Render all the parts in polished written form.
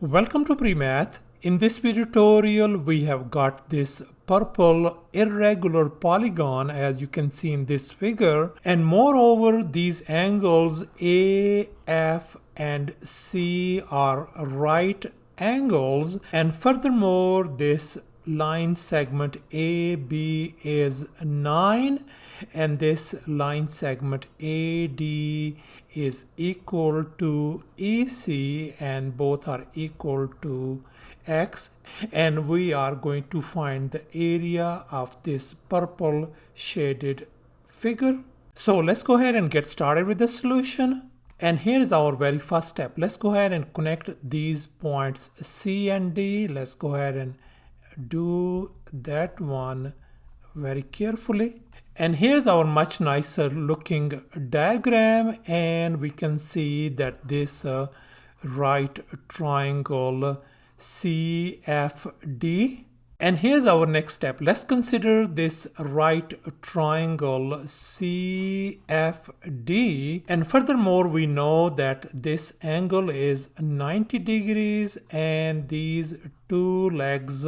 Welcome to PreMath. In this video tutorial, we have got this purple irregular polygon as you can see in this figure. And moreover, these angles A, F, and C are right angles. And furthermore, this line segment AB is 9 and this line segment AD is equal to EC and both are equal to X, and we are going to find the area of this purple shaded figure. So let's go ahead and get started with the solution. And here is our very first step. Let's go ahead and connect these points C and D. Let's go ahead and do that one very carefully. And here's our much nicer looking diagram, and we can see that this right triangle CFD. And here's our next step. Let's consider this right triangle CFD. And furthermore, we know that this angle is 90 degrees and these two legs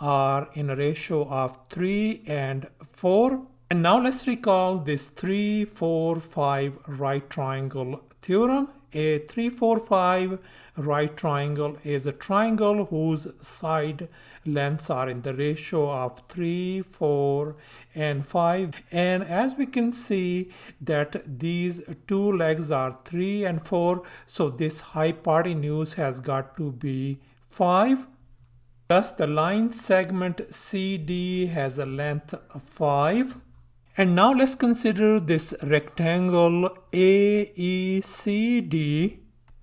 are in a ratio of 3 and 4. And now let's recall this 3, 4, 5 right triangle theorem. A 3, 4, 5 right triangle is a triangle whose side lengths are in the ratio of 3, 4, and 5. And as we can see that these two legs are 3 and 4, so this hypotenuse has got to be 5. Thus the line segment CD has a length of 5. And now let's consider this rectangle AECD.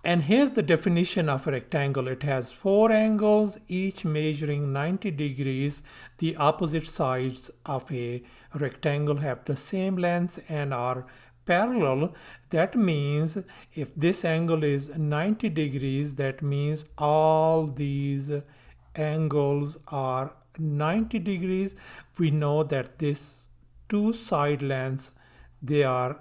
And here's the definition of a rectangle. It has 4 angles, each measuring 90 degrees. The opposite sides of a rectangle have the same length and are parallel. That means if this angle is 90 degrees, that means all these angles are 90 degrees. We know that this two side lengths, they are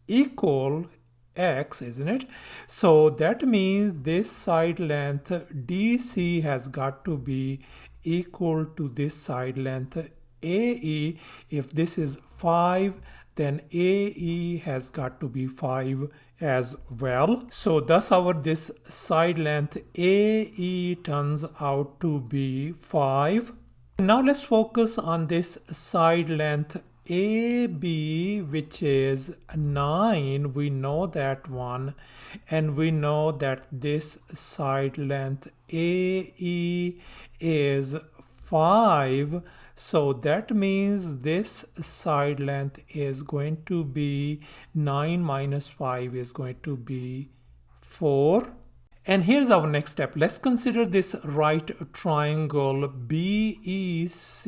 equal X, isn't it? So that means this side length DC has got to be equal to this side length AE. If this is 5, then AE has got to be 5 as well. So thus our this side length AE turns out to be 5. Now let's focus on this side length AB, which is 9. We know that one, and we know that this side length AE is 5. So that means this side length is going to be 9 minus 5 is going to be 4. And here's our next step. Let's consider this right triangle BEC,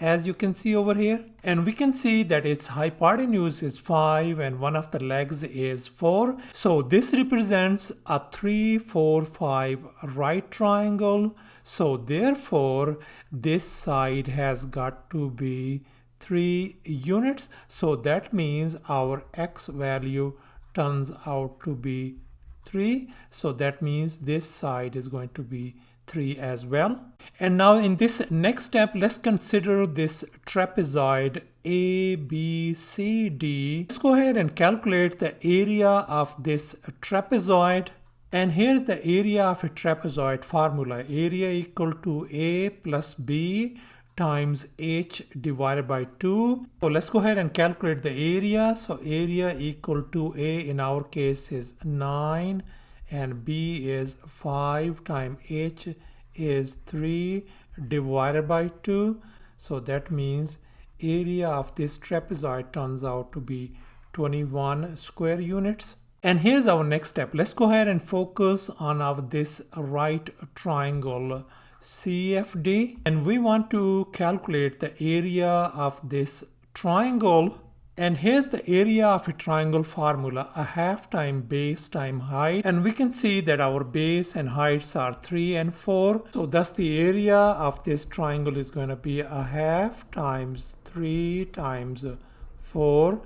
as you can see over here. And we can see that its hypotenuse is 5 and one of the legs is 4. So this represents a 3, 4, 5 right triangle. So therefore, this side has got to be 3 units. So that means our X value turns out to be 3. So that means this side is going to be 3 as well. And now in this next step, let's consider this trapezoid ABCD. Let's go ahead and calculate the area of this trapezoid. And here's the area of a trapezoid formula. Area equal to A plus B times H divided by 2. So let's go ahead and calculate the area. So area equal to A in our case is 9 and B is 5 times H is 3 divided by 2. So that means area of this trapezoid turns out to be 21 square units. And here's our next step. Let's go ahead and focus on this right triangle CFD, and we want to calculate the area of this triangle. And here's the area of a triangle formula, a half time base time height. And we can see that our base and heights are 3 and 4. So thus the area of this triangle is going to be a half times 3 times 4.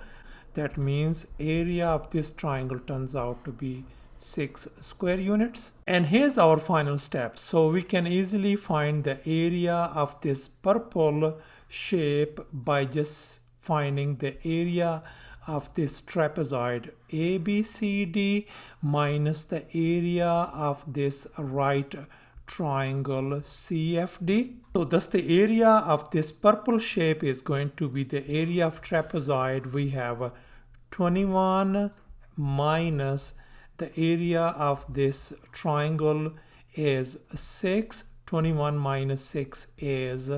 That means area of this triangle turns out to be 6 square units. And here's our final step. So we can easily find the area of this purple shape by just finding the area of this trapezoid ABCD minus the area of this right triangle CFD. So thus the area of this purple shape is going to be the area of trapezoid. We have 21 minus the area of this triangle is 6. 21 minus 6 is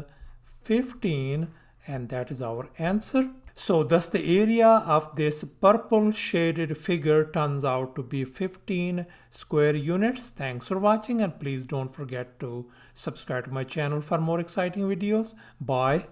15, and that is our answer. So thus the area of this purple shaded figure turns out to be 15 square units. Thanks for watching, and please don't forget to subscribe to my channel for more exciting videos. Bye.